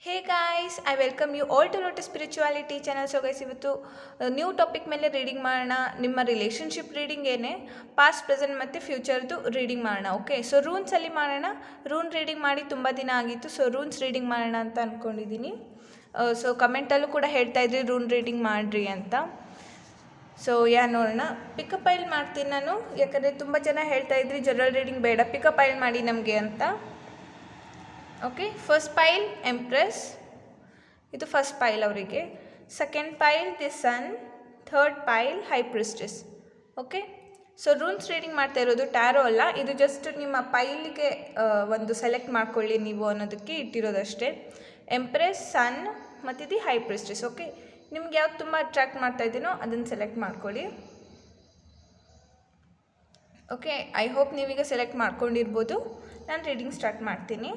Hey guys, I welcome you all to lotus spirituality channel. So guys, ಇವತ್ತು new topic ಮೇಲೆ reading ಮಾಡೋಣ. ನಿಮ್ಮ relationship reading ಏನೇ, past, present ಮತ್ತು ಫ್ಯೂಚರ್ದು ರೀಡಿಂಗ್ ಮಾಡೋಣ. ಓಕೆ, ಸೊ ರೂನ್ಸಲ್ಲಿ ಮಾಡೋಣ. ರೂನ್ ರೀಡಿಂಗ್ ಮಾಡಿ ತುಂಬ ದಿನ ಆಗಿತ್ತು. ಸೊ ರೂನ್ಸ್ ರೀಡಿಂಗ್ ಮಾಡೋಣ ಅಂತ ಅಂದ್ಕೊಂಡಿದ್ದೀನಿ. ಸೊ ಕಮೆಂಟಲ್ಲೂ ಕೂಡ ಹೇಳ್ತಾಯಿದ್ರಿ ರೂನ್ ರೀಡಿಂಗ್ ಮಾಡಿರಿ ಅಂತ. ಸೊ ನೋಡೋಣ. ಪಿಕಪ್ ಪೈಲ್ ಮಾಡ್ತೀನಿ ನಾನು, ಯಾಕಂದರೆ ತುಂಬ ಜನ ಹೇಳ್ತಾಯಿದ್ರಿ ಜನರಲ್ ರೀಡಿಂಗ್ ಬೇಡ, ಪಿಕಪ್ ಪೈಲ್ ಮಾಡಿ ನಮಗೆ ಅಂತ. ಓಕೆ, ಫಸ್ಟ್ ಪೈಲ್ ಎಂಪ್ರೆಸ್, ಇದು ಫಸ್ಟ್ ಪೈಲ್ ಅವರಿಗೆ. Second pile the sun, third pile high priestess. Okay, so runes reading ಮಾಡ್ತಾ ಇರೋದು ಟ್ಯಾರೋ ಅಲ್ಲ, ಇದು ಜಸ್ಟ್ ನಿಮ್ಮ ಪೈಲಿಗೆ ಒಂದು ಸೆಲೆಕ್ಟ್ ಮಾಡ್ಕೊಳ್ಳಿ ನೀವು ಅನ್ನೋದಕ್ಕೆ ಇಟ್ಟಿರೋದಷ್ಟೇ. ಎಂಪ್ರೆಸ್, ಸನ್ ಮತ್ತು ದಿ ಹೈ ಪ್ರಿಸ್ಟೆಸ್. ಓಕೆ, ನಿಮ್ಗೆ ಯಾವ್ದು ತುಂಬ ಅಟ್ರ್ಯಾಕ್ಟ್ ಮಾಡ್ತಾ ಇದ್ದೀನೋ ಅದನ್ನು ಸೆಲೆಕ್ಟ್ ಮಾಡ್ಕೊಳ್ಳಿ. ಓಕೆ, ಐ ಹೋಪ್ ನೀವೀಗ ಸೆಲೆಕ್ಟ್ ಮಾಡ್ಕೊಂಡಿರ್ಬೋದು. ನಾನು ರೀಡಿಂಗ್ ಸ್ಟಾರ್ಟ್ ಮಾಡ್ತೀನಿ.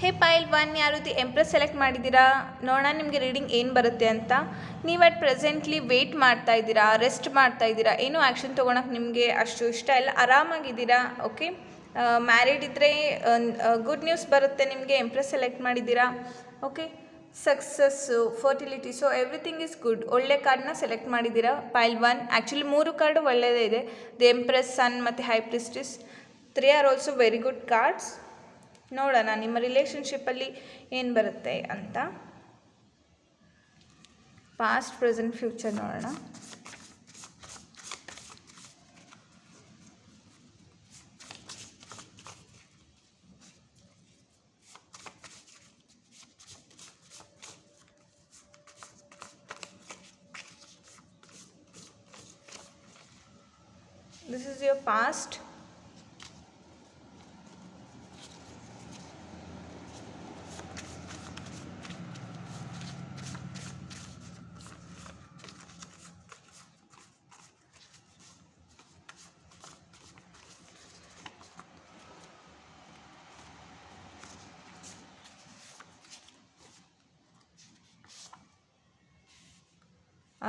ಹೇ ಪೈಲ್ 1, ಯಾರು ದಿ ಎಂಪ್ರೆಸ್ ಸೆಲೆಕ್ಟ್ ಮಾಡಿದ್ದೀರಾ? ನೋಡೋಣ ನಿಮಗೆ ರೀಡಿಂಗ್ ಏನು ಬರುತ್ತೆ ಅಂತ. ನೀವು ಅಟ್ ಪ್ರೆಸೆಂಟ್ಲಿ ವೆಯ್ಟ್ ಮಾಡ್ತಾ ಇದ್ದೀರಾ, ರೆಸ್ಟ್ ಮಾಡ್ತಾ ಇದ್ದೀರಾ, ಏನೂ ಆ್ಯಕ್ಷನ್ ತೊಗೊಳಕ್ಕೆ ನಿಮಗೆ ಅಷ್ಟು ಇಷ್ಟ ಇಲ್ಲ, ಆರಾಮಾಗಿದ್ದೀರಾ. ಓಕೆ, ಮ್ಯಾರಿಡ್ ಇದ್ದರೆ ಗುಡ್ ನ್ಯೂಸ್ ಬರುತ್ತೆ ನಿಮಗೆ, ಎಂಪ್ರೆಸ್ ಸೆಲೆಕ್ಟ್ ಮಾಡಿದ್ದೀರಾ. Okay, success, fertility, so everything is good. ಒಳ್ಳೆ ಕಾರ್ಡನ್ನ ಸೆಲೆಕ್ಟ್ ಮಾಡಿದ್ದೀರಾ ಪೈಲ್ 1. ಆ್ಯಕ್ಚುಲಿ 3 ಕಾರ್ಡು ಒಳ್ಳೆಯದೇ ಇದೆ, ದಿ ಎಂಪ್ರೆಸ್, ಸನ್ ಮತ್ತು high priestess. 3 are also very good cards. ನೋಡೋಣ ನಿಮ್ಮ ರಿಲೇಷನ್ಶಿಪ್ಪಲ್ಲಿ ಏನು ಬರುತ್ತೆ ಅಂತ. ಪಾಸ್ಟ್, ಪ್ರೆಸೆಂಟ್, ಫ್ಯೂಚರ್ ನೋಡೋಣ. This is your past.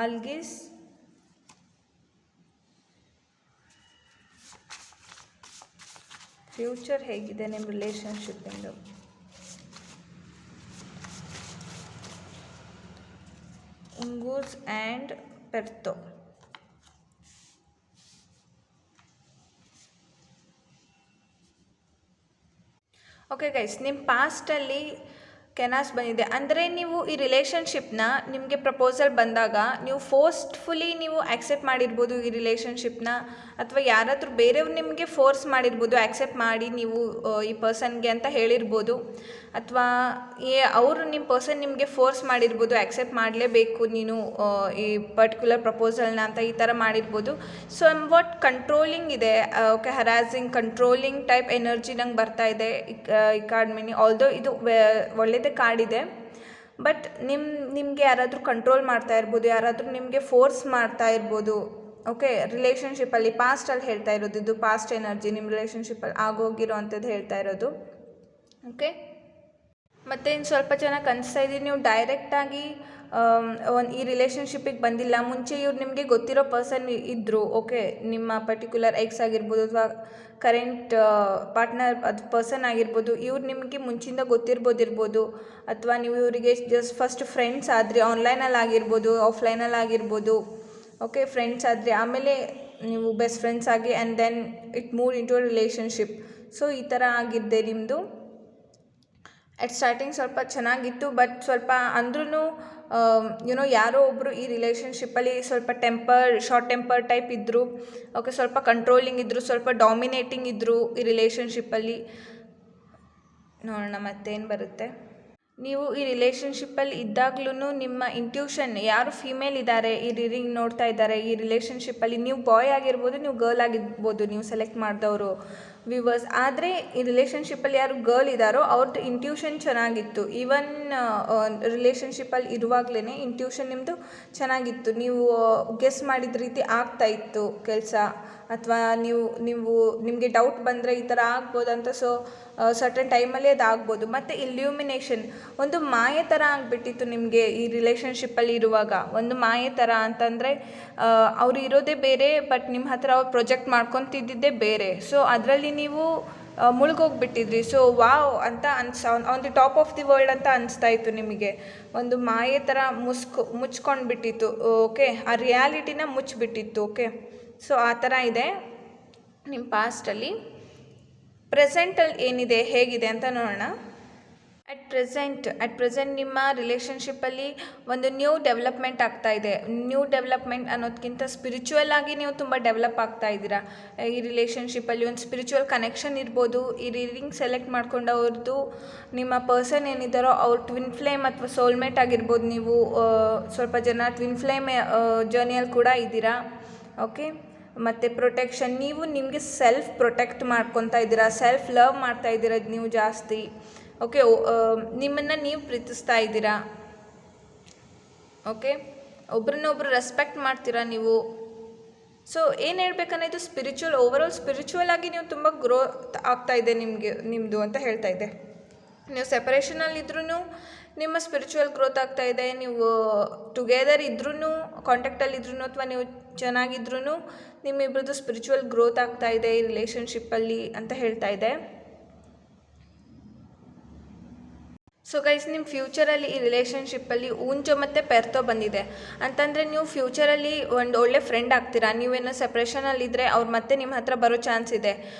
Algis, future ಹೇಗಿದೆ ನಿಮ್ಮ ರಿಲೇಷನ್ಶಿಪ್ಪಿಂದು? Inguz and Perthro. Okay guys, ನಿಮ್ಮ ಪಾಸ್ಟಲ್ಲಿ ಕೆನಾಸ್ ಬಂದಿದೆ ಅಂದರೆ ನೀವು ಈ ರಿಲೇಷನ್ಶಿಪ್ನ, ನಿಮಗೆ ಪ್ರಪೋಸಲ್ ಬಂದಾಗ ನೀವು ಫೋರ್ಸ್ಫುಲಿ ನೀವು ಆ್ಯಕ್ಸೆಪ್ಟ್ ಮಾಡಿರ್ಬೋದು ಈ ರಿಲೇಷನ್ಶಿಪ್ನ, ಅಥವಾ ಯಾರಾದರೂ ಬೇರೆಯವ್ರು ನಿಮಗೆ ಫೋರ್ಸ್ ಮಾಡಿರ್ಬೋದು ಆ್ಯಕ್ಸೆಪ್ಟ್ ಮಾಡಿ ನೀವು ಈ ಪರ್ಸನ್ಗೆ ಅಂತ ಹೇಳಿರ್ಬೋದು, ಅಥವಾ ಅವರು ನಿಮ್ಮ ಪರ್ಸನ್ ನಿಮಗೆ ಫೋರ್ಸ್ ಮಾಡಿರ್ಬೋದು ಆ್ಯಕ್ಸೆಪ್ಟ್ ಮಾಡಲೇಬೇಕು ನೀನು ಈ ಪರ್ಟಿಕ್ಯುಲರ್ ಪ್ರಪೋಸಲ್ನ ಅಂತ ಈ ಥರ ಮಾಡಿರ್ಬೋದು. ಸೊ ವಾಟ್ ಕಂಟ್ರೋಲಿಂಗ್ ಇದೆ. ಓಕೆ, ಹರಾಸಿಂಗ್, ಕಂಟ್ರೋಲಿಂಗ್ ಟೈಪ್ ಎನರ್ಜಿ ನಂಗೆ ಬರ್ತಾ ಇದೆ ಈ ಕಾರ್ಡ್ ಮೀನಿಂಗ್. ಆಲ್ದೋ ಇದು ಒಳ್ಳೆಯದೇ ಕಾರ್ಡ್ ಇದೆ, ಬಟ್ ನಿಮಗೆ ಯಾರಾದರೂ ಕಂಟ್ರೋಲ್ ಮಾಡ್ತಾ ಇರ್ಬೋದು, ಯಾರಾದರೂ ನಿಮಗೆ ಫೋರ್ಸ್ ಮಾಡ್ತಾ ಇರ್ಬೋದು. ಓಕೆ, ರಿಲೇಷನ್ಶಿಪ್ಪಲ್ಲಿ ಪಾಸ್ಟಲ್ಲಿ ಹೇಳ್ತಾ ಇರೋದು, ಇದು ಪಾಸ್ಟ್ ಎನರ್ಜಿ ನಿಮ್ಮ ರಿಲೇಷನ್ಶಿಪ್ಪಲ್ಲಿ ಆಗೋಗಿರೋ ಅಂಥದ್ದು ಹೇಳ್ತಾ ಇರೋದು. ಓಕೆ, ಮತ್ತು ಇನ್ನು ಸ್ವಲ್ಪ ಚೆನ್ನಾಗಿ ಅನಿಸ್ತಾ ಇದ್ದೀನಿ ನೀವು ಡೈರೆಕ್ಟಾಗಿ ಈ ರಿಲೇಷನ್ಶಿಪ್ಪಿಗೆ ಬಂದಿಲ್ಲ. ಮುಂಚೆ ಇವ್ರು ನಿಮಗೆ ಗೊತ್ತಿರೋ ಪರ್ಸನ್ ಇದ್ದರು. ಓಕೆ, ನಿಮ್ಮ ಪರ್ಟಿಕ್ಯುಲರ್ ಎಕ್ಸ್ ಆಗಿರ್ಬೋದು ಅಥವಾ ಕರೆಂಟ್ ಪಾರ್ಟ್ನರ್ ಅದು ಪರ್ಸನ್ ಆಗಿರ್ಬೋದು. ಇವ್ರು ನಿಮಗೆ ಮುಂಚಿಂದ ಗೊತ್ತಿರ್ಬೋದು, ಅಥವಾ ನೀವು ಇವರಿಗೆ ಜಸ್ಟ್ ಫಸ್ಟ್ ಫ್ರೆಂಡ್ಸ್ ಆದರೆ ಆನ್ಲೈನಲ್ಲಿ ಆಗಿರ್ಬೋದು, ಆಫ್ಲೈನಲ್ಲಿ ಆಗಿರ್ಬೋದು. ಓಕೆ, ಫ್ರೆಂಡ್ಸ್ ಆದರೆ ಆಮೇಲೆ ನೀವು ಬೆಸ್ಟ್ ಫ್ರೆಂಡ್ಸ್ ಆಗಿ and then it move into relationship. So ಈ ಥರ ಆಗಿದ್ದೆ ನಿಮ್ಮದು. ಅಟ್ ಸ್ಟಾರ್ಟಿಂಗ್ ಸ್ವಲ್ಪ ಚೆನ್ನಾಗಿತ್ತು, ಬಟ್ ಸ್ವಲ್ಪ ಅಂದ್ರೂ ಯಾರೋ ಒಬ್ಬರು ಈ ರಿಲೇಷನ್ಶಿಪ್ಪಲ್ಲಿ ಸ್ವಲ್ಪ ಶಾರ್ಟ್ ಟೆಂಪರ್ ಟೈಪ್ ಇದ್ದರು. ಓಕೆ, ಸ್ವಲ್ಪ ಕಂಟ್ರೋಲಿಂಗ್ ಇದ್ದರು, ಸ್ವಲ್ಪ ಡಾಮಿನೇಟಿಂಗ್ ಇದ್ದರು ಈ ರಿಲೇಷನ್ಶಿಪ್ಪಲ್ಲಿ. ನೋಡೋಣ ಮತ್ತೇನು ಬರುತ್ತೆ. ನೀವು ಈ ರಿಲೇಷನ್ಶಿಪ್ಪಲ್ಲಿ ಇದ್ದಾಗ್ಲೂ ನಿಮ್ಮ ಇಂಟ್ಯೂಷನ್, ಯಾರು ಫೀಮೇಲ್ ಇದ್ದಾರೆ ಈ ರೀಡಿಂಗ್ ನೋಡ್ತಾ ಇದ್ದಾರೆ ಈ ರಿಲೇಷನ್ಶಿಪ್ಪಲ್ಲಿ, ನೀವು ಬಾಯ್ ಆಗಿರ್ಬೋದು, ನೀವು ಗರ್ಲ್ ಆಗಿರ್ಬೋದು, ನೀವು ಸೆಲೆಕ್ಟ್ ಮಾಡಿದವರು ವ್ಯೂವರ್ಸ್. ಆದರೆ ಈ ರಿಲೇಷನ್ಶಿಪ್ಪಲ್ಲಿ ಯಾರು ಗರ್ಲ್ ಇದ್ದಾರೋ ಅವ್ರದ್ದು ಇಂಟ್ಯೂಷನ್ ಚೆನ್ನಾಗಿತ್ತು. ಈವನ್ ರಿಲೇಷನ್ಶಿಪ್ಪಲ್ಲಿ ಇರುವಾಗಲೇ ಇಂಟ್ಯೂಷನ್ ನಿಮ್ಮದು ಚೆನ್ನಾಗಿತ್ತು. ನೀವು ಗೆಸ್ ಮಾಡಿದ ರೀತಿ ಆಗ್ತಾಯಿತ್ತು ಕೆಲಸ, ಅಥವಾ ನಿಮಗೆ ಡೌಟ್ ಬಂದರೆ ಈ ಥರ ಆಗ್ಬೋದಂತ. ಸೊ ಸರ್ಟನ್ ಟೈಮಲ್ಲಿ ಅದು ಆಗ್ಬೋದು. ಮತ್ತು ಇಲ್ಯೂಮಿನೇಷನ್, ಒಂದು ಮಾಯೆ ಥರ ಆಗಿಬಿಟ್ಟಿತ್ತು ನಿಮಗೆ ಈ ರಿಲೇಷನ್ಶಿಪ್ಪಲ್ಲಿ ಇರುವಾಗ. ಒಂದು ಮಾಯೆ ಥರ ಅಂತಂದರೆ ಅವರು ಇರೋದೇ ಬೇರೆ, ಬಟ್ ನಿಮ್ಮ ಹತ್ರ ಅವ್ರು ಪ್ರೊಜೆಕ್ಟ್ ಮಾಡ್ಕೊತಿದ್ದಿದ್ದೇ ಬೇರೆ. ಸೊ ಅದರಲ್ಲಿ ನೀವು ಮುಳುಗೋಗ್ಬಿಟ್ಟಿದ್ರಿ. ಸೊ ವಾವ್ ಅಂತ on the top of the world ಅಂತ ಅನಿಸ್ತಾ ಇತ್ತು ನಿಮಗೆ. ಒಂದು ಮಾಯೆ ಥರ ಮುಚ್ಕೊಂಡು ಬಿಟ್ಟಿತ್ತು. ಓಕೆ, ಆ ರಿಯಾಲಿಟಿನ ಮುಚ್ಚಿಬಿಟ್ಟಿತ್ತು. ಓಕೆ, ಸೊ ಆ ಥರ ಇದೆ ನಿಮ್ಮ ಪಾಸ್ಟಲ್ಲಿ. ಪ್ರೆಸೆಂಟಲ್ಲಿ ಏನಿದೆ, ಹೇಗಿದೆ ಅಂತ ನೋಡೋಣ. ಅಟ್ ಪ್ರೆಸೆಂಟ್ ನಿಮ್ಮ ರಿಲೇಷನ್ಶಿಪ್ಪಲ್ಲಿ ಒಂದು ನ್ಯೂ ಡೆವಲಪ್ಮೆಂಟ್ ಆಗ್ತಾ ಇದೆ. ನ್ಯೂ ಡೆವಲಪ್ಮೆಂಟ್ ಅನ್ನೋದಕ್ಕಿಂತ ಸ್ಪಿರಿಚುವಲ್ ಆಗಿ ನೀವು ತುಂಬ ಡೆವಲಪ್ ಆಗ್ತಾ ಇದ್ದೀರಾ. ಈ ರಿಲೇಷನ್ಶಿಪ್ಪಲ್ಲಿ ಒಂದು ಸ್ಪಿರಿಚುವಲ್ ಕನೆಕ್ಷನ್ ಇರ್ಬೋದು. ಈ ರೀಡಿಂಗ್ ಸೆಲೆಕ್ಟ್ ಮಾಡ್ಕೊಂಡವ್ರದ್ದು ನಿಮ್ಮ ಪರ್ಸನ್ ಏನಿದ್ದಾರೋ ಅವ್ರ ಟ್ವಿನ್ ಫ್ಲೇಮ್ ಅಥವಾ ಸೋಲ್ಮೇಟ್ ಆಗಿರ್ಬೋದು. ನೀವು ಸ್ವಲ್ಪ ಜನ ಟ್ವಿನ್ ಫ್ಲೇಮ್ ಜರ್ನಿಯಲ್ಲಿ ಕೂಡ ಇದ್ದೀರಾ. ಓಕೆ, ಮತ್ತು ಪ್ರೊಟೆಕ್ಷನ್, ನೀವು ನಿಮಗೆ ಸೆಲ್ಫ್ ಪ್ರೊಟೆಕ್ಟ್ ಮಾಡ್ಕೊತಾ ಇದ್ದೀರಾ, ಸೆಲ್ಫ್ ಲವ್ ಮಾಡ್ತಾ ಇದ್ದೀರಾ ನೀವು ಜಾಸ್ತಿ. ಓಕೆ, ನಿಮ್ಮನ್ನು ನೀವು ಪ್ರೀತಿಸ್ತಾ ಇದ್ದೀರಾ. ಓಕೆ, ಒಬ್ರನ್ನೊಬ್ರು ರೆಸ್ಪೆಕ್ಟ್ ಮಾಡ್ತೀರಾ ನೀವು. ಸೊ ಏನು ಹೇಳ್ಬೇಕಂದ್ರೆ ಇದು ಓವರಾಲ್ ಸ್ಪಿರಿಚುವಲ್ ಆಗಿ ನೀವು ತುಂಬ ಗ್ರೋತ್ ಆಗ್ತಾ ಇದೆ ನಿಮ್ಮದು ಅಂತ ಹೇಳ್ತಾ ಇದೆ. ನೀವು ಸೆಪರೇಷನಲ್ಲಿದ್ರೂ ನಿಮ್ಮ ಸ್ಪಿರಿಚುವಲ್ ಗ್ರೋತ್ ಆಗ್ತಾ ಇದೆ. ನೀವು ಟುಗೆದರ್ ಇದ್ರೂ, ಕಾಂಟ್ಯಾಕ್ಟಲ್ಲಿದ್ರೂ ಅಥವಾ ನೀವು ಚೆನ್ನಾಗಿದ್ರೂ ನಿಮ್ಮಿಬ್ಬರದ್ದು ಸ್ಪಿರಿಚುವಲ್ ಗ್ರೋತ್ ಆಗ್ತಾ ಇದೆ ಈ ರಿಲೇಷನ್ಶಿಪ್ಪಲ್ಲಿ ಅಂತ ಹೇಳ್ತಾ ಇದೆ. ಸೊ ಗೈಸ್, ನಿಮ್ಮ ಫ್ಯೂಚರಲ್ಲಿ ಈ ರಿಲೇಷನ್ಶಿಪ್ಪಲ್ಲಿ ಊಂಜೋ ಮತ್ತು ಪೆರ್ತೋ ಬಂದಿದೆ ಅಂತಂದರೆ ನೀವು ಫ್ಯೂಚರಲ್ಲಿ ಒಂದು ಒಳ್ಳೆ ಫ್ರೆಂಡ್ ಆಗ್ತೀರಾ. ನೀವೇನೋ ಸೆಪ್ರೇಷನಲ್ಲಿದ್ದರೆ ಅವ್ರು ಮತ್ತೆ ನಿಮ್ಮ ಹತ್ರ ಬರೋ ಚಾನ್ಸ್ ಇದೆ.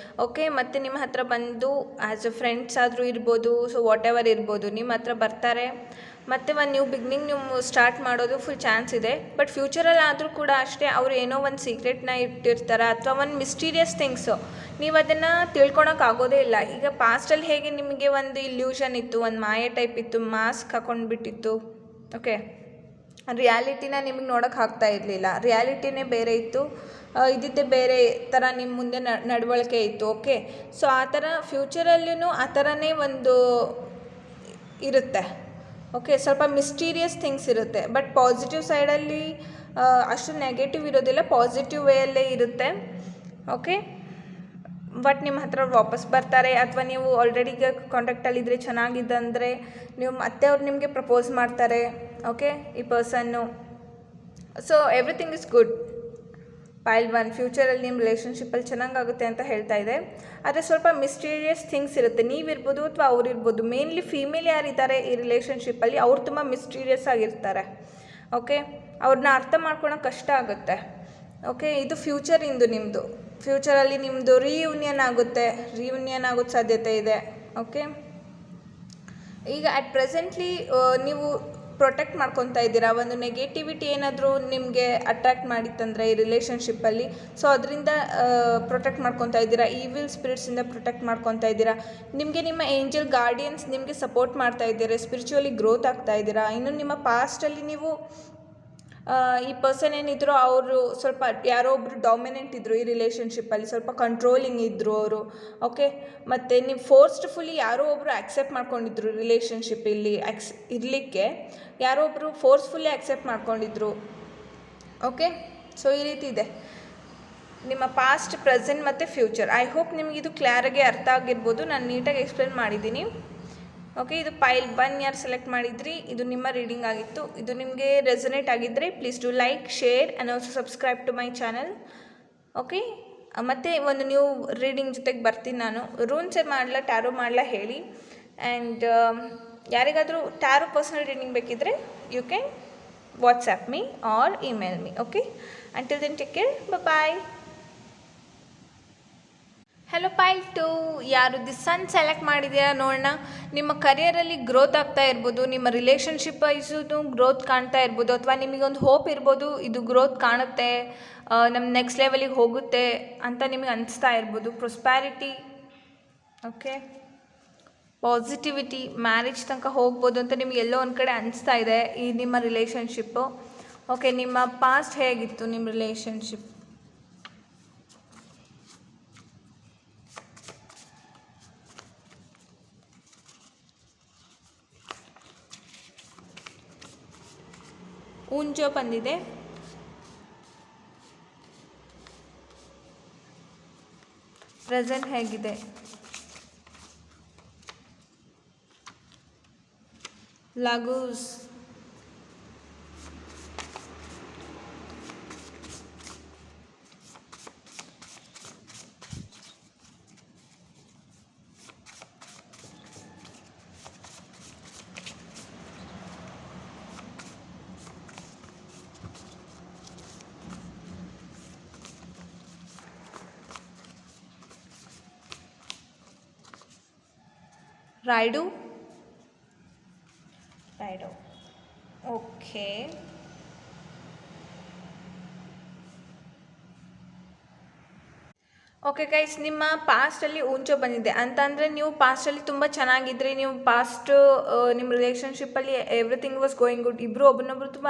ಓಕೆ, ಮತ್ತು ನಿಮ್ಮ ಹತ್ರ ಬಂದು ಆ್ಯಸ್ ಅ ಫ್ರೆಂಡ್ಸ್ ಆದರೂ ಇರ್ಬೋದು, ಸೊ ವಾಟ್ ಎವರ್ ಇರ್ಬೋದು, ನಿಮ್ಮ ಹತ್ರ ಬರ್ತಾರೆ. ಮತ್ತು ಒಂದು ನ್ಯೂ ಬಿಗ್ನಿಂಗ್ ನೀವು ಸ್ಟಾರ್ಟ್ ಮಾಡೋದು ಫುಲ್ ಚಾನ್ಸ್ ಇದೆ. ಬಟ್ ಫ್ಯೂಚರಲ್ಲಿ ಆದರೂ ಕೂಡ ಅಷ್ಟೇ, ಅವರು ಏನೋ ಒಂದು ಸೀಕ್ರೆಟ್ನ ಇಟ್ಟಿರ್ತಾರೆ ಅಥವಾ ಒಂದು ಮಿಸ್ಟೀರಿಯಸ್ ಥಿಂಗ್ಸು, ನೀವು ಅದನ್ನು ತಿಳ್ಕೊಳಕ್ಕಾಗೋದೇ ಇಲ್ಲ. ಈಗ ಪಾಸ್ಟಲ್ಲಿ ಹೇಗೆ ನಿಮಗೆ ಒಂದು ಇಲ್ಯೂಷನ್ ಇತ್ತು, ಒಂದು ಮಾಯೆ ಟೈಪ್ ಇತ್ತು, ಮಾಸ್ಕ್ ಹಾಕ್ಕೊಂಡ್ಬಿಟ್ಟಿತ್ತು. ಓಕೆ, ರಿಯಾಲಿಟಿನ ನಿಮಗೆ ನೋಡೋಕೆ ಆಗ್ತಾ ಇರಲಿಲ್ಲ. ರಿಯಾಲಿಟಿನೇ ಬೇರೆ ಇತ್ತು, ಇದ್ದಿದ್ದೇ ಬೇರೆ ಥರ ನಿಮ್ಮ ಮುಂದೆ ನಡವಳಿಕೆ ಇತ್ತು. ಓಕೆ, ಸೊ ಆ ಥರ ಫ್ಯೂಚರಲ್ಲೂ ಆ ಥರನೇ ಒಂದು ಇರುತ್ತೆ. ಓಕೆ, ಸ್ವಲ್ಪ ಮಿಸ್ಟೀರಿಯಸ್ ಥಿಂಗ್ಸ್ ಇರುತ್ತೆ. ಬಟ್ ಪಾಸಿಟಿವ್ ಸೈಡಲ್ಲಿ ಅಷ್ಟು ನೆಗೆಟಿವ್ ಇರೋದಿಲ್ಲ, ಪಾಸಿಟಿವ್ ವೇಯಲ್ಲೇ ಇರುತ್ತೆ. ಓಕೆ, ಬಟ್ ನಿಮ್ಮ ಹತ್ರ ವಾಪಸ್ ಬರ್ತಾರೆ. ಅಥವಾ ನೀವು ಆಲ್ರೆಡಿ ಈಗ ಕಾಂಟ್ಯಾಕ್ಟಲ್ಲಿದ್ದರೆ ಚೆನ್ನಾಗಿದ್ದಂದರೆ ನೀವು ಮತ್ತೆ ಅವ್ರು ನಿಮಗೆ ಪ್ರಪೋಸ್ ಮಾಡ್ತಾರೆ. ಓಕೆ, ಈ ಪರ್ಸನ್ನು. So everything is good. Pile 1 ಫ್ಯೂಚರಲ್ಲಿ ನಿಮ್ಮ ರಿಲೇಷನ್ಶಿಪ್ಪಲ್ಲಿ ಚೆನ್ನಾಗಾಗುತ್ತೆ ಅಂತ ಹೇಳ್ತಾ ಇದೆ. ಆದರೆ ಸ್ವಲ್ಪ ಮಿಸ್ಟೀರಿಯಸ್ ಥಿಂಗ್ಸ್ ಇರುತ್ತೆ. ನೀವಿರ್ಬೋದು ಅಥವಾ ಅವ್ರಿರ್ಬೋದು. ಮೇನ್ಲಿ ಫೀಮೇಲ್ ಯಾರಿದ್ದಾರೆ ಈ ರಿಲೇಷನ್ಶಿಪ್ಪಲ್ಲಿ ಅವ್ರು ತುಂಬ ಮಿಸ್ಟೀರಿಯಸ್ ಆಗಿರ್ತಾರೆ. ಓಕೆ, ಅವ್ರನ್ನ ಅರ್ಥ ಮಾಡ್ಕೊಳೋಕೆ ಕಷ್ಟ ಆಗುತ್ತೆ. ಓಕೆ, ಇದು ಫ್ಯೂಚರಿಂದು ನಿಮ್ಮದು. ಫ್ಯೂಚರಲ್ಲಿ ನಿಮ್ಮದು ರಿಯೂನಿಯನ್ ಆಗೋ ಸಾಧ್ಯತೆ ಇದೆ. ಓಕೆ, ಈಗ ಅಟ್ ಪ್ರೆಸೆಂಟ್ಲಿ ನೀವು ಪ್ರೊಟೆಕ್ಟ್ ಮಾಡ್ಕೊತಾ ಇದ್ದೀರಾ. ಒಂದು ನೆಗೆಟಿವಿಟಿ ಏನಾದರೂ ನಿಮಗೆ ಅಟ್ರ್ಯಾಕ್ಟ್ ಮಾಡಿತ್ತಂದರೆ ಈ ರಿಲೇಷನ್ಶಿಪ್ಪಲ್ಲಿ, ಸೊ ಅದರಿಂದ ಪ್ರೊಟೆಕ್ಟ್ ಮಾಡ್ಕೊತಾ ಇದ್ದೀರಾ. ಈವಿಲ್ ಸ್ಪಿರಿಟ್ಸಿಂದ ಪ್ರೊಟೆಕ್ಟ್ ಮಾಡ್ಕೊತಾ ಇದ್ದೀರಾ. ನಿಮಗೆ ನಿಮ್ಮ ಏಂಜಲ್ ಗಾರ್ಡಿಯನ್ಸ್ ನಿಮಗೆ ಸಪೋರ್ಟ್ ಮಾಡ್ತಾ ಇದ್ದಾರೆ. ಸ್ಪಿರಿಚುವಲಿ ಗ್ರೋತ್ ಆಗ್ತಾ ಇದ್ದೀರಾ. ಇನ್ನು ನಿಮ್ಮ ಪಾಸ್ಟಲ್ಲಿ ನೀವು ಈ ಪರ್ಸನ್ ಏನಿದ್ರು ಅವರು ಸ್ವಲ್ಪ ಯಾರೋ ಒಬ್ಬರು ಡಾಮಿನೆಂಟ್ ಇದ್ದರು ಈ ರಿಲೇಷನ್ಶಿಪ್ಪಲ್ಲಿ, ಸ್ವಲ್ಪ ಕಂಟ್ರೋಲಿಂಗ್ ಇದ್ದರು ಅವರು. ಓಕೆ, ಮತ್ತು ನೀವು ಫೋರ್ಸ್ಡ್ಫುಲಿ ಯಾರೋ ಒಬ್ಬರು ಆಕ್ಸೆಪ್ಟ್ ಮಾಡ್ಕೊಂಡಿದ್ರು ರಿಲೇಷನ್ಶಿಪ್ ಇಲ್ಲಿ ಇರಲಿಕ್ಕೆ. ಯಾರೋ ಒಬ್ಬರು ಫೋರ್ಸ್ಫುಲ್ಲಿ ಆಕ್ಸೆಪ್ಟ್ ಮಾಡ್ಕೊಂಡಿದ್ರು. ಓಕೆ, ಸೊ ಈ ರೀತಿ ಇದೆ ನಿಮ್ಮ ಪಾಸ್ಟ್, ಪ್ರೆಸೆಂಟ್ ಮತ್ತು ಫ್ಯೂಚರ್. ಐ ಹೋಪ್ ನಿಮಗಿದು ಕ್ಲಿಯರಾಗಿ ಅರ್ಥ ಆಗಿರ್ಬೋದು. ನಾನು ನೀಟಾಗಿ ಎಕ್ಸ್ಪ್ಲೇನ್ ಮಾಡಿದ್ದೀನಿ. ಓಕೆ, ಇದು ಪೈಲ್ 1 ಯಾರು ಸೆಲೆಕ್ಟ್ ಮಾಡಿದ್ರಿ, ಇದು ನಿಮ್ಮ ರೀಡಿಂಗ್ ಆಗಿತ್ತು. ಇದು ನಿಮಗೆ ರೆಸೊನೇಟ್ ಆಗಿದ್ದರೆ please do like, share and also subscribe to my channel. Okay, ಮತ್ತು ಒಂದು ನ್ಯೂ ರೀಡಿಂಗ್ ಜೊತೆಗೆ ಬರ್ತೀನಿ ನಾನು. ರೂನ್ಸೇ ಮಾಡಲ, ಟ್ಯಾರೋ ಮಾಡಲ ಹೇಳಿ. ಆ್ಯಂಡ್ ಯಾರಿಗಾದರೂ ಟ್ಯಾರೋ ಪರ್ಸನಲ್ ರೀಡಿಂಗ್ ಬೇಕಿದ್ದರೆ you can WhatsApp me or email me. Okay, until then take care, bye. Hello pile 2, ಯಾರು ದಿ ಸನ್ ಸೆಲೆಕ್ಟ್ ಮಾಡಿದ್ದೀರಾ ನೋಡೋಣ. ನಿಮ್ಮ ಕರಿಯರಲ್ಲಿ ಗ್ರೋತ್ ಆಗ್ತಾ ಇರ್ಬೋದು, ನಿಮ್ಮ ರಿಲೇಷನ್ಶಿಪ್ ವೈಸು ಗ್ರೋತ್ ಕಾಣ್ತಾ ಇರ್ಬೋದು, ಅಥವಾ ನಿಮಗೊಂದು ಹೋಪ್ ಇರ್ಬೋದು ಇದು ಗ್ರೋತ್ ಕಾಣುತ್ತೆ, ನಮ್ಮ ನೆಕ್ಸ್ಟ್ ಲೆವೆಲಿಗೆ ಹೋಗುತ್ತೆ ಅಂತ ನಿಮಗೆ ಅನಿಸ್ತಾ ಇರ್ಬೋದು. ಪ್ರೊಸ್ಪ್ಯಾರಿಟಿ, ಓಕೆ, ಪಾಸಿಟಿವಿಟಿ, ಮ್ಯಾರೇಜ್ ತನಕ ಹೋಗ್ಬೋದು ಅಂತ ನಿಮಗೆ ಎಲ್ಲೋ ಒಂದು ಕಡೆ ಅನಿಸ್ತಾ ಇದೆ ಈ ನಿಮ್ಮ ರಿಲೇಷನ್ಶಿಪ್ಪು. ಓಕೆ, ನಿಮ್ಮ ಪಾಸ್ಟ್ ಹೇಗಿತ್ತು ನಿಮ್ಮ ರಿಲೇಷನ್ಶಿಪ್? ಊಂಜೋ ಬಂದಿದೆ. ಪ್ರೆಸೆಂಟ್ ಹೇಗಿದೆ? Laguz, Raidho Raido okay. Okay guys, ನಿಮ್ಮ ಪಾಸ್ಟಲ್ಲಿ ಊಂಚೋ ಬಂದಿದೆ ಅಂತಂದರೆ ನೀವು ಪಾಸ್ಟಲ್ಲಿ ತುಂಬ ಚೆನ್ನಾಗಿದ್ರಿ, ನೀವು ಪಾಸ್ಟು ನಿಮ್ಮ ರಿಲೇಷನ್ಶಿಪ್ಪಲ್ಲಿ ಎವ್ರಿಥಿಂಗ್ ವಾಸ್ ಗೋಯಿಂಗ್ ಗುಡ್, ಇಬ್ಬರು ಒಬ್ಬರನ್ನೊಬ್ರು ತುಂಬ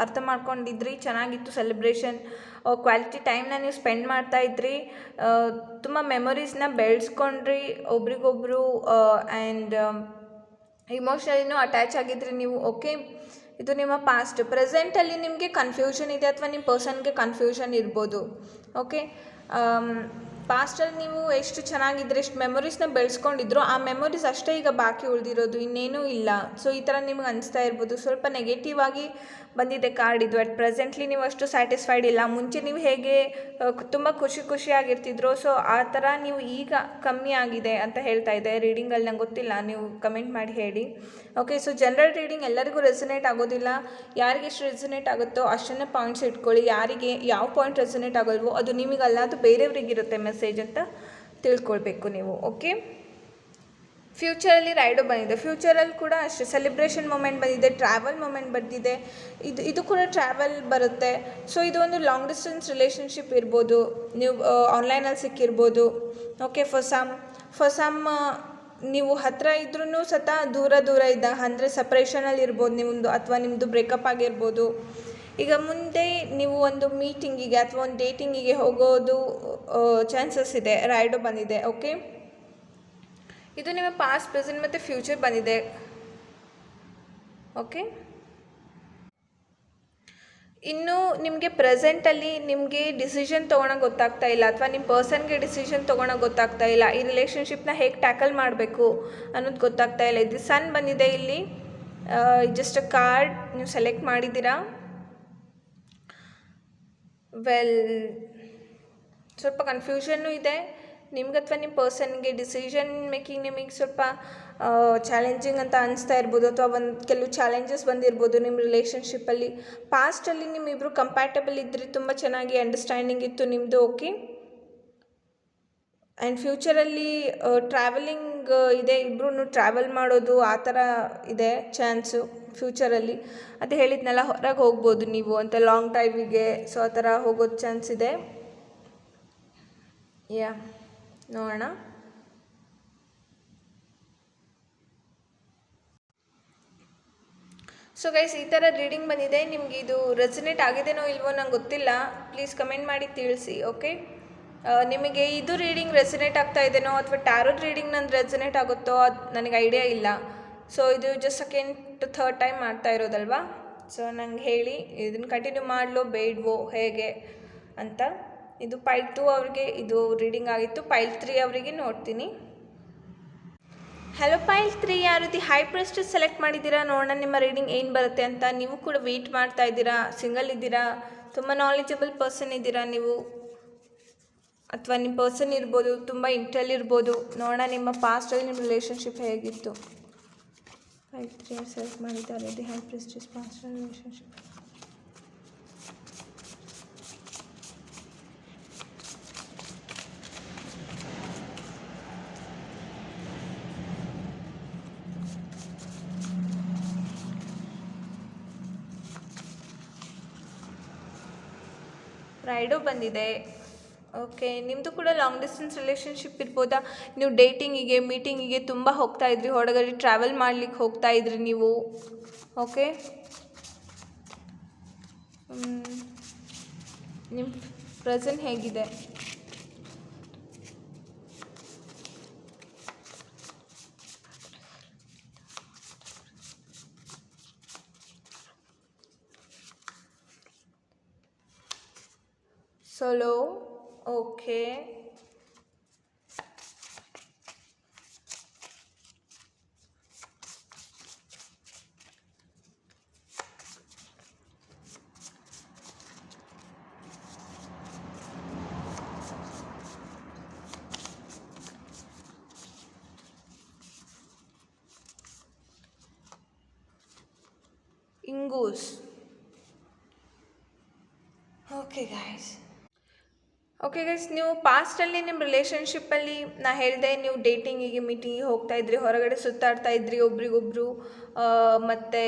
ಅರ್ಥ ಮಾಡ್ಕೊಂಡಿದ್ರಿ, ಚೆನ್ನಾಗಿತ್ತು ಸೆಲೆಬ್ರೇಷನ್, ಕ್ವಾಲಿಟಿ ಟೈಮ್ನ ನೀವು ಸ್ಪೆಂಡ್ ಮಾಡ್ತಾ ಇದ್ರಿ, ತುಂಬ ಮೆಮೊರೀಸ್ನ ಬೆಳೆಸ್ಕೊಂಡ್ರಿ ಒಬ್ರಿಗೊಬ್ರು, ಆ್ಯಂಡ್ ಇಮೋಷ್ನಲಿನೂ ಅಟ್ಯಾಚ್ ಆಗಿದ್ರಿ ನೀವು. ಓಕೆ, ಇದು ನಿಮ್ಮ ಪಾಸ್ಟ್. ಪ್ರೆಸೆಂಟಲ್ಲಿ ನಿಮಗೆ ಕನ್ಫ್ಯೂಷನ್ ಇದೆ ಅಥವಾ ನಿಮ್ಮ ಪರ್ಸನ್ಗೆ ಕನ್ಫ್ಯೂಷನ್ ಇರ್ಬೋದು. ಓಕೆ, ಪಾಸ್ಟಲ್ಲಿ ನೀವು ಎಷ್ಟು ಚೆನ್ನಾಗಿದ್ರೆ, ಎಷ್ಟು ಮೆಮೊರೀಸ್ನ ಬೆಳೆಸ್ಕೊಂಡಿದ್ರು, ಆ ಮೆಮೊರೀಸ್ ಅಷ್ಟೇ ಈಗ ಬಾಕಿ ಉಳಿದಿರೋದು, ಇನ್ನೇನೂ ಇಲ್ಲ. ಸೊ ಈ ಥರ ನಿಮ್ಗೆ ಅನಿಸ್ತಾ ಇರ್ಬೋದು. ಸ್ವಲ್ಪ ನೆಗೆಟಿವ್ ಆಗಿ ಬಂದಿದೆ ಕಾರ್ಡ್ ಇದು. ಅಟ್ ಪ್ರೆಸೆಂಟ್ಲಿ ನೀವು ಅಷ್ಟು ಸ್ಯಾಟಿಸ್ಫೈಡ್ ಇಲ್ಲ. ಮುಂಚೆ ನೀವು ಹೇಗೆ ತುಂಬ ಖುಷಿಯಾಗಿರ್ತಿದ್ರು, ಸೊ ಆ ಥರ ನೀವು ಈಗ ಕಮ್ಮಿ ಆಗಿದೆ ಅಂತ ಹೇಳ್ತಾ ಇದೆ ರೀಡಿಂಗಲ್ಲಿ. ನಂಗೆ ಗೊತ್ತಿಲ್ಲ, ನೀವು ಕಮೆಂಟ್ ಮಾಡಿ ಹೇಳಿ. ಓಕೆ, ಸೊ ಜನರಲ್ ರೀಡಿಂಗ್ ಎಲ್ಲರಿಗೂ ರೆಸನೇಟ್ ಆಗೋದಿಲ್ಲ. ಯಾರಿಗೆ ಎಷ್ಟು ರೆಸನೇಟ್ ಆಗುತ್ತೋ ಅಷ್ಟನ್ನೇ ಪಾಯಿಂಟ್ಸ್ ಇಟ್ಕೊಳ್ಳಿ. ಯಾರಿಗೆ ಯಾವ ಪಾಯಿಂಟ್ ರೆಸನೇಟ್ ಆಗೋಲ್ವೋ ಅದು ನಿಮಗಲ್ಲ, ಅದು ಬೇರೆಯವರಿಗಿರುತ್ತೆ ಮೆಸೇಜ್ ಅಂತ ತಿಳ್ಕೊಳ್ಬೇಕು ನೀವು. ಓಕೆ, ಫ್ಯೂಚರಲ್ಲಿ ರೈಡು ಬಂದಿದೆ. ಫ್ಯೂಚರಲ್ಲಿ ಕೂಡ ಅಷ್ಟೇ ಸೆಲೆಬ್ರೇಷನ್ ಮೂಮೆಂಟ್ ಬಂದಿದೆ, ಟ್ರಾವೆಲ್ ಮೂಮೆಂಟ್ ಬಂದಿದೆ. ಇದು ಕೂಡ ಟ್ರಾವೆಲ್ ಬರುತ್ತೆ. ಸೊ ಇದು ಒಂದು ಲಾಂಗ್ ಡಿಸ್ಟೆನ್ಸ್ ರಿಲೇಷನ್ಶಿಪ್ ಇರ್ಬೋದು, ನೀವು ಆನ್ಲೈನಲ್ಲಿ ಸಿಕ್ಕಿರ್ಬೋದು. ಓಕೆ, ಫಾರ್ ಸಮ್ ನೀವು ಹತ್ತಿರ ಇದ್ರೂ ಸತ ದೂರ ಇದ್ದ ಅಂದರೆ ಸಪ್ರೇಷನಲ್ಲಿ ಇರ್ಬೋದು ನಿಮ್ಮದು, ಅಥವಾ ನಿಮ್ಮದು ಬ್ರೇಕಪ್ ಆಗಿರ್ಬೋದು. ಈಗ ಮುಂದೆ ನೀವು ಒಂದು ಮೀಟಿಂಗಿಗೆ ಅಥವಾ ಒಂದು ಡೇಟಿಂಗಿಗೆ ಹೋಗೋದು ಚಾನ್ಸಸ್ ಇದೆ. ರೈಡು ಬಂದಿದೆ. ಓಕೆ, ಇದು ನಿಮ್ಮ ಪಾಸ್ಟ್, ಪ್ರೆಸೆಂಟ್ ಮತ್ತು ಫ್ಯೂಚರ್ ಬಂದಿದೆ. ಓಕೆ, ಇನ್ನು ನಿಮಗೆ ಪ್ರೆಸೆಂಟಲ್ಲಿ ನಿಮಗೆ ಡಿಸಿಷನ್ ತೊಗೊಳಕ್ಕೆ ಗೊತ್ತಾಗ್ತಾ ಇಲ್ಲ, ಅಥವಾ ನಿಮ್ಮ ಪರ್ಸನ್ಗೆ ಡಿಸಿಷನ್ ತೊಗೊಳಕ್ಕೆ ಗೊತ್ತಾಗ್ತಾ ಇಲ್ಲ, ಈ ರಿಲೇಷನ್ಶಿಪ್ನ ಹೇಗೆ ಟ್ಯಾಕಲ್ ಮಾಡಬೇಕು ಅನ್ನೋದು ಗೊತ್ತಾಗ್ತಾ ಇಲ್ಲ. ಇದು ಸನ್ ಬಂದಿದೆ ಇಲ್ಲಿ. ಜಸ್ಟ್ ಅ ಕಾರ್ಡ್ ನೀವು ಸೆಲೆಕ್ಟ್ ಮಾಡಿದ್ದೀರಾ. ಸ್ವಲ್ಪ ಕನ್ಫ್ಯೂಷನ್ನು ಇದೆ ನಿಮ್ಗೆ, ಅಥವಾ ನಿಮ್ಮ ಪರ್ಸನ್ಗೆ ಡಿಸಿಷನ್ ಮೇಕಿಂಗ್ ನಿಮಗೆ ಸ್ವಲ್ಪ ಚಾಲೆಂಜಿಂಗ್ ಅಂತ ಅನಿಸ್ತಾ ಇರ್ಬೋದು, ಅಥವಾ ಕೆಲವು ಚಾಲೆಂಜಸ್ ಬಂದಿರ್ಬೋದು ನಿಮ್ಮ ರಿಲೇಷನ್ಶಿಪ್ಪಲ್ಲಿ. ಪಾಸ್ಟಲ್ಲಿ ನಿಮ್ಮಿಬ್ಬರು ಕಂಪ್ಯಾಟಬಲ್ ಇದ್ದರೆ ತುಂಬ ಚೆನ್ನಾಗಿ ಅಂಡರ್ಸ್ಟ್ಯಾಂಡಿಂಗ್ ಇತ್ತು ನಿಮ್ಮದು. ಓಕೆ, ಆ್ಯಂಡ್ ಫ್ಯೂಚರಲ್ಲಿ ಟ್ರಾವೆಲಿಂಗ್ ಇದೆ, ಇಬ್ಬರೂ ಟ್ರಾವೆಲ್ ಮಾಡೋದು ಆ ಥರ ಇದೆ ಚಾನ್ಸು ಫ್ಯೂಚರಲ್ಲಿ. ಅದು ಹೇಳಿದ್ನಲ್ಲ, ಹೊರಗೆ ಹೋಗ್ಬೋದು ನೀವು ಅಂತ ಲಾಂಗ್ ಡ್ರೈವಿಗೆ, ಸೊ ಆ ಥರ ಹೋಗೋದು ಚಾನ್ಸ್ ಇದೆ. ನೋಡೋಣ. ಸೊ ಗೈಸ್, ಈ ಥರ ರೀಡಿಂಗ್ ಬಂದಿದೆ. ನಿಮಗೆ ಇದು ರೆಸನೇಟ್ ಆಗಿದೆನೋ ಇಲ್ವೋ ನಂಗೆ ಗೊತ್ತಿಲ್ಲ, ಪ್ಲೀಸ್ ಕಮೆಂಟ್ ಮಾಡಿ ತಿಳಿಸಿ. ಓಕೆ, ನಿಮಗೆ ಇದು ರೀಡಿಂಗ್ ರೆಸನೇಟ್ ಆಗ್ತಾ ಇದೆನೋ ಅಥವಾ ಟ್ಯಾರೋಟ್ ರೀಡಿಂಗ್ ನಂದು ರೆಸನೇಟ್ ಆಗುತ್ತೋ ಅದು ನನಗೆ ಐಡಿಯಾ ಇಲ್ಲ. ಸೊ ಇದು just second to third time ಮಾಡ್ತಾ ಇರೋದಲ್ವಾ. ಸೊ ನಂಗೆ ಹೇಳಿ, ಇದನ್ನು ಕಂಟಿನ್ಯೂ ಮಾಡಲೋ ಬೇಡವೋ ಹೇಗೆ ಅಂತ. ಇದು ಪೈಲ್ 2 ಅವರಿಗೆ ಇದು ರೀಡಿಂಗ್ ಆಗಿತ್ತು. ಪೈಲ್ 3 ಅವರಿಗೆ ನೋಡ್ತೀನಿ. ಹಲೋ ಪೈಲ್ 3, ಯಾರು ಹೈ ಪ್ರೆಸ್ಟೀಜ್ ಸೆಲೆಕ್ಟ್ ಮಾಡಿದ್ದೀರಾ? ನೋಡೋಣ ನಿಮ್ಮ ರೀಡಿಂಗ್ ಏನು ಬರುತ್ತೆ ಅಂತ. ನೀವು ಕೂಡ ವೆಯ್ಟ್ ಮಾಡ್ತಾ ಇದ್ದೀರಾ, ಸಿಂಗಲ್ ಇದ್ದೀರಾ, ತುಂಬ ನಾಲೆಜಬಲ್ ಪರ್ಸನ್ ಇದ್ದೀರಾ ನೀವು, ಅಥವಾ ನಿಮ್ಮ ಪರ್ಸನ್ ಇರ್ಬೋದು, ತುಂಬ ಇಂಟೆಲ್ ಇರ್ಬೋದು. ನೋಡೋಣ ನಿಮ್ಮ ಪಾಸ್ಟಲ್ಲಿ ನಿಮ್ಮ ರಿಲೇಷನ್ಶಿಪ್ ಹೇಗಿತ್ತು. ಪೈಲ್ 3 ಸೆಲೆಕ್ಟ್ ಮಾಡಿದ್ದಾರೆ. The high Prestige past relationship. Raid ಬಂದಿದೆ. ಓಕೆ, ನಿಮ್ಮದು ಕೂಡ ಲಾಂಗ್ ಡಿಸ್ಟೆನ್ಸ್ ರಿಲೇಷನ್ಶಿಪ್ ಇರ್ಬೋದಾ? ನೀವು ಡೇಟಿಂಗಿಗೆ, ಮೀಟಿಂಗಿಗೆ ತುಂಬ ಹೋಗ್ತಾ ಇದ್ರಿ, ಹೊರಗಡೆ ಟ್ರಾವೆಲ್ ಮಾಡ್ಲಿಕ್ಕೆ ಹೋಗ್ತಾ ಇದ್ರಿ ನೀವು. ಓಕೆ, ನಿಮ್ಮ ಪ್ರೆಸೆಂಟ್ ಹೇಗಿದೆ? Solo. Okay. Ingus. Okay guys. Okay guys, ನೀವು ಪಾಸ್ಟಲ್ಲಿ ನಿಮ್ಮ ರಿಲೇಷನ್ಶಿಪ್ಪಲ್ಲಿ ನಾ ಹೇಳಿದೆ, ನೀವು ಡೇಟಿಂಗಿಗೆ ಮೀಟಿಂಗಿಗೆ ಹೋಗ್ತಾ ಇದ್ರಿ, ಹೊರಗಡೆ ಸುತ್ತಾಡ್ತಾ ಇದ್ರಿ ಒಬ್ರಿಗೊಬ್ರು, ಮತ್ತು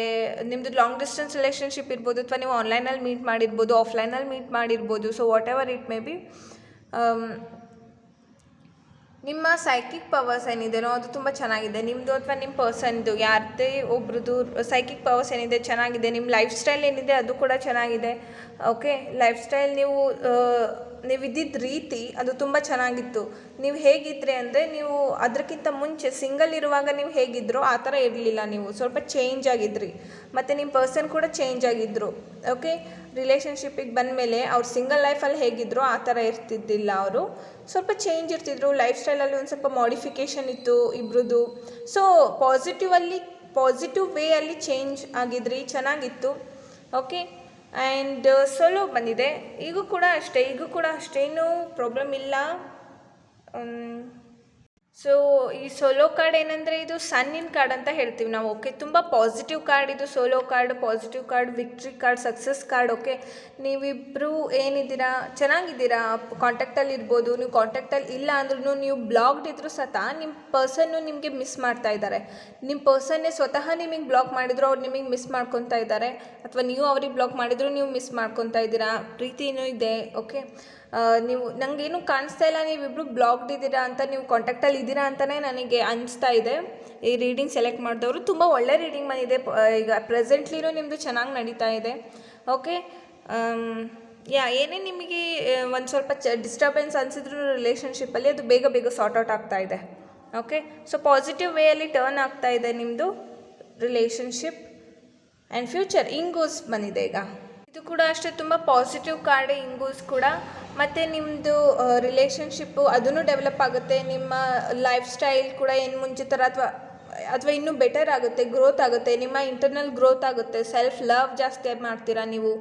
ನಿಮ್ಮದು ಲಾಂಗ್ ಡಿಸ್ಟೆನ್ಸ್ ರಿಲೇಷನ್ಶಿಪ್ ಇರ್ಬೋದು, ಅಥವಾ ನೀವು ಆನ್ಲೈನಲ್ಲಿ ಮೀಟ್ ಮಾಡಿರ್ಬೋದು, ಆಫ್ಲೈನಲ್ಲಿ ಮೀಟ್ ಮಾಡಿರ್ಬೋದು. So what ever it may be, ನಿಮ್ಮ ಸೈಕಿಕ್ ಪವರ್ಸ್ ಏನಿದೆಯೋ ಅದು ತುಂಬ ಚೆನ್ನಾಗಿದೆ ನಿಮ್ಮದು, ಅಥವಾ ನಿಮ್ಮ ಪರ್ಸನ್ದು ಯಾರದೇ ಒಬ್ರದ್ದು ಸೈಕಿಕ್ ಪವರ್ಸ್ ಏನಿದೆ ಚೆನ್ನಾಗಿದೆ. ನಿಮ್ಮ ಲೈಫ್ ಸ್ಟೈಲ್ ಏನಿದೆ ಅದು ಕೂಡ ಚೆನ್ನಾಗಿದೆ. ಓಕೆ, ಲೈಫ್ ಸ್ಟೈಲ್ ನೀವು ಇದ್ದಿದ್ದ ರೀತಿ ಅದು ತುಂಬ ಚೆನ್ನಾಗಿತ್ತು. ನೀವು ಹೇಗಿದ್ರಿ ಅಂದರೆ, ನೀವು ಅದಕ್ಕಿಂತ ಮುಂಚೆ ಸಿಂಗಲ್ ಇರುವಾಗ ನೀವು ಹೇಗಿದ್ರೋ ಆ ಥರ ಇರಲಿಲ್ಲ, ನೀವು ಸ್ವಲ್ಪ ಚೇಂಜ್ ಆಗಿದ್ರಿ. ಮತ್ತು ನಿಮ್ಮ ಪರ್ಸನ್ ಕೂಡ ಚೇಂಜ್ ಆಗಿದ್ದರು. ಓಕೆ, ರಿಲೇಷನ್ಶಿಪ್ಪಿಗೆ ಬಂದಮೇಲೆ ಅವ್ರು ಸಿಂಗಲ್ ಲೈಫಲ್ಲಿ ಹೇಗಿದ್ರೋ ಆ ಥರ ಇರ್ತಿದ್ದಿಲ್ಲ, ಅವರು ಸ್ವಲ್ಪ ಚೇಂಜ್ ಇರ್ತಿದ್ರು. ಲೈಫ್ ಸ್ಟೈಲಲ್ಲಿ ಒಂದು ಸ್ವಲ್ಪ ಮಾಡಿಫಿಕೇಷನ್ ಇತ್ತು ಇಬ್ರದ್ದು. ಸೊ ಪಾಸಿಟಿವ್ ವೇಯಲ್ಲಿ ಚೇಂಜ್ ಆಗಿದ್ರಿ, ಚೆನ್ನಾಗಿತ್ತು. ಓಕೆ, ಆ್ಯಂಡ್ ಸೋಲೋ ಬಂದಿದೆ, ಈಗೂ ಕೂಡ ಅಷ್ಟೇ ಏನೂ ಪ್ರಾಬ್ಲಮ್ ಇಲ್ಲ. ಸೊ ಈ ಸೋಲೋ ಕಾರ್ಡ್ ಏನಂದರೆ, ಇದು ಸನ್ನಿನ ಕಾರ್ಡ್ ಅಂತ ಹೇಳ್ತೀವಿ ನಾವು. ಓಕೆ, ತುಂಬ ಪಾಸಿಟಿವ್ ಕಾರ್ಡ್ ಇದು Sowilo card, positive card, victory card, success card. Okay, ನೀವಿಬ್ಬರು ಏನಿದ್ದೀರಾ, ಚೆನ್ನಾಗಿದ್ದೀರಾ, ಕಾಂಟ್ಯಾಕ್ಟಲ್ಲಿ ಇರ್ಬೋದು. ನೀವು ಕಾಂಟ್ಯಾಕ್ಟಲ್ಲಿ ಇಲ್ಲ ಅಂದ್ರೂ, ನೀವು ಬ್ಲಾಕ್ಡ್ ಇದ್ದರೂ ಸತ ನಿಮ್ಮ ಪರ್ಸನ್ನು ನಿಮಗೆ ಮಿಸ್ ಮಾಡ್ತಾ ಇದ್ದಾರೆ. ನಿಮ್ಮ ಪರ್ಸನ್ನೇ ಸ್ವತಃ ನಿಮಗೆ ಬ್ಲಾಕ್ ಮಾಡಿದ್ರು, ಅವ್ರು ನಿಮಗೆ ಮಿಸ್ ಮಾಡ್ಕೊತಾ ಇದ್ದಾರೆ, ಅಥವಾ ನೀವು ಅವ್ರಿಗೆ ಬ್ಲಾಕ್ ಮಾಡಿದ್ರು ನೀವು ಮಿಸ್ ಮಾಡ್ಕೊತಾ ಇದ್ದೀರಾ. ಪ್ರೀತಿನೂ ಇದೆ. ಓಕೆ, ನೀವು ನನಗೇನು ಕಾಣಿಸ್ತಾ ಇಲ್ಲ ನೀವಿಬ್ಬರು ಬ್ಲಾಕ್ಡ್ ಇದ್ದೀರಾ ಅಂತ, ನೀವು ಕಾಂಟ್ಯಾಕ್ಟಲ್ಲಿ ಇದ್ದೀರಾ ಅಂತಲೇ ನನಗೆ ಅನಿಸ್ತಾ ಇದೆ. ಈ ರೀಡಿಂಗ್ ಸೆಲೆಕ್ಟ್ ಮಾಡಿದವರು ತುಂಬ ಒಳ್ಳೆ ರೀಡಿಂಗ್ ಬಂದಿದೆ. ಈಗ ಪ್ರೆಸೆಂಟ್ಲಿರೋ ನಿಮ್ಮದು ಚೆನ್ನಾಗಿ ನಡೀತಾ ಇದೆ. ಓಕೆ, ಏನೇ ನಿಮಗೆ ಒಂದು ಸ್ವಲ್ಪ ಡಿಸ್ಟರ್ಬೆನ್ಸ್ ಅನಿಸಿದ್ರು ರಿಲೇಷನ್ಶಿಪ್ಪಲ್ಲಿ, ಅದು ಬೇಗ ಸಾರ್ಟ್ ಔಟ್ ಆಗ್ತಾ ಇದೆ. ಓಕೆ, ಸೊ ಪಾಸಿಟಿವ್ ವೇಯಲ್ಲಿ ಟರ್ನ್ ಆಗ್ತಾ ಇದೆ ನಿಮ್ಮದು ರಿಲೇಷನ್ಶಿಪ್. ಆ್ಯಂಡ್ ಫ್ಯೂಚರ್ ಇಂಗೂಸ್ ಬಂದಿದೆ ಈಗ, ಇದು ಕೂಡ ಅಷ್ಟೇ ತುಂಬ ಪಾಸಿಟಿವ್ ಕಾರ್ಡ್ ಇಂಗೂಸ್ ಕೂಡ. ಮತ್ತು ನಿಮ್ಮದು ರಿಲೇಷನ್ಶಿಪ್ಪು ಅದೂ ಡೆವಲಪ್ ಆಗುತ್ತೆ. ನಿಮ್ಮ ಲೈಫ್ ಸ್ಟೈಲ್ ಕೂಡ ಏನು ಮುಂಚೆ ಥರ ಅಥವಾ ಇನ್ನೂ ಬೆಟರ್ ಆಗುತ್ತೆ, ಗ್ರೋತ್ ಆಗುತ್ತೆ. ನಿಮ್ಮ ಇಂಟರ್ನಲ್ ಗ್ರೋತ್ ಆಗುತ್ತೆ, ಸೆಲ್ಫ್ ಲವ್ ಜಾಸ್ತಿ ಮಾಡ್ತೀರಾ ನೀವು.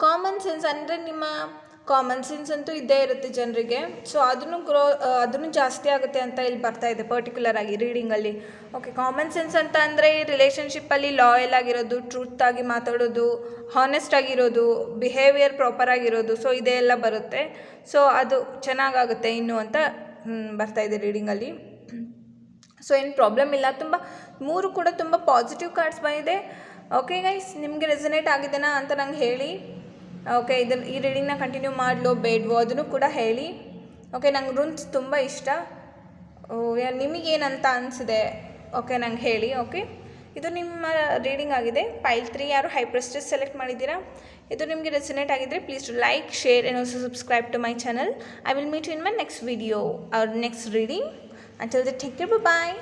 ಕಾಮನ್ ಸೆನ್ಸ್ ಅಂದರೆ, ನಿಮ್ಮ ಕಾಮನ್ ಸೆನ್ಸ್ ಅಂತೂ ಇದ್ದೇ ಇರುತ್ತೆ ಜನರಿಗೆ. ಸೊ ಅದನ್ನು ಜಾಸ್ತಿ ಆಗುತ್ತೆ ಅಂತ ಇಲ್ಲಿ ಬರ್ತಾ ಇದೆ ಪರ್ಟಿಕ್ಯುಲರ್ ಆಗಿ ರೀಡಿಂಗಲ್ಲಿ. ಓಕೆ, ಕಾಮನ್ ಸೆನ್ಸ್ ಅಂತ ಅಂದರೆ ರಿಲೇಷನ್ಶಿಪ್ಪಲ್ಲಿ ಲಾಯಲ್ ಆಗಿರೋದು, ಟ್ರೂತ್ ಆಗಿ ಮಾತಾಡೋದು, ಹಾನೆಸ್ಟ್ ಆಗಿರೋದು, ಬಿಹೇವಿಯರ್ ಪ್ರಾಪರ್ ಆಗಿರೋದು. ಸೊ ಇದೆಲ್ಲ ಬರುತ್ತೆ. ಸೊ ಅದು ಚೆನ್ನಾಗಾಗುತ್ತೆ ಇನ್ನು ಅಂತ ಬರ್ತಾ ಇದೆ ರೀಡಿಂಗಲ್ಲಿ. ಸೊ ಏನು ಪ್ರಾಬ್ಲಮ್ ಇಲ್ಲ. ಮೂರು ಕೂಡ ತುಂಬ ಪಾಸಿಟಿವ್ ಕಾರ್ಡ್ಸ್ ಬಂದಿದೆ. ಓಕೆ ಗೈಸ್, ನಿಮಗೆ ರೆಸನೇಟ್ ಆಗಿದೆನಾ ಅಂತ ನಂಗೆ ಹೇಳಿ. ಓಕೆ, ಈ ರೀಡಿಂಗ್ನ ಕಂಟಿನ್ಯೂ ಮಾಡಲೋ ಬೇಡವೋ ಅದನ್ನು ಕೂಡ ಹೇಳಿ. ಓಕೆ, ನಂಗೆ ರೂನ್ಸ್ ತುಂಬ ಇಷ್ಟ. ನಿಮಗೇನಂತ ಅನಿಸಿದೆ ಓಕೆ ನಂಗೆ ಹೇಳಿ. ಓಕೆ, ಇದು ನಿಮ್ಮ ರೀಡಿಂಗ್ ಆಗಿದೆ. ಪೈಲ್ 3 ಯಾರು ಹೈ ಪ್ರೆಸ್ಟೀಜ್ ಸೆಲೆಕ್ಟ್ ಮಾಡಿದ್ದೀರಾ, ಇದು ನಿಮಗೆ ರೆಸನೇಟ್ ಆಗಿದ್ದರೆ please do like, share and also subscribe to my channel. I will meet you in my next video or next reading. Until then, take care, bye-bye.